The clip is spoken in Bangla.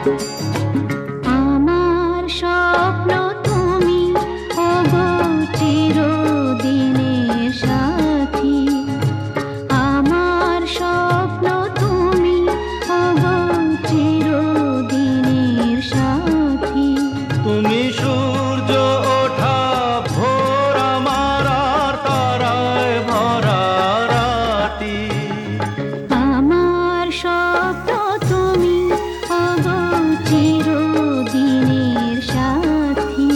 আমার স্বপ্ন তুমি ওগো চিরদিনের সাথী, আমার স্বপ্ন তুমি ওগো চিরদিনের সাথী। তুমি সূর্য ওঠা ভোর আমার আর তারায় ভরা রাতি। আমার স্বপ্ন তুমি ওগো চিরদিনের সাথী।